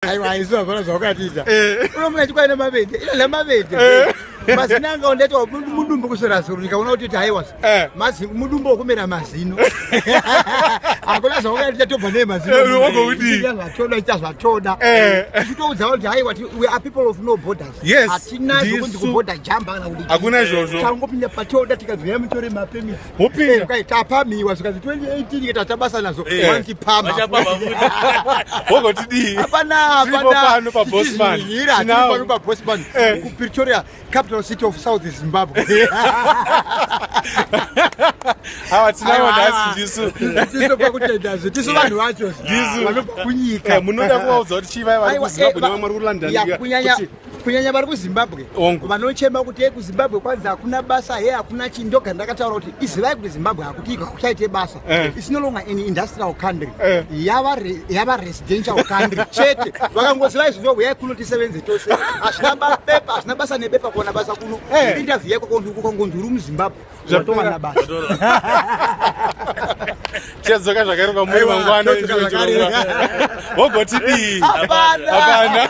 aiwa izuva vana zvawakatiita unomuna chikwaina mavende ila mavende mazinanga undaitwa mudumbu kusorasoro ndikaona kuti haiwa mudumbu wokumera mazino akuna zvawakatiita tobva nei mazinoatoda ita zvatoda tichitoudzawo kuti haiwa we are people of no borders hatina zvokunzi kuborder jamba kana kuti hakuna izvozvo tangopinda patoda tikazvira mutore mapemiti tapamiwa zvikazi 2018 ikata tabasa nazo vanotipama wogotidii pano paBossman pano paBossman kuPretoria capital city of South Zimbabwe hawa tinawo nhasi ndisu kwakutendazvo tisu vanhu vacho vanobva kunyika munoda kuvaudza kuti chivai vari kuZimbabwe nevamwe vari kuLondon kunyanya vari kuZimbabwe vanochema kuti kuZimbabwe kwanza hakuna basa hakuna chinhu ndoga ndakataura kuti izivai kuti Zimbabwe hakuchaite basa is no longer an industrial country yava residential country chete vakangozivai zvino uyai kuno tisevenze tose hazvina mapepa hazvina basa nebepa kuona basa kuno interview yako ukangonzi uri muZimbabwe zvatova basa chedzoka zvakaruka muri mangwana wogotidii hapana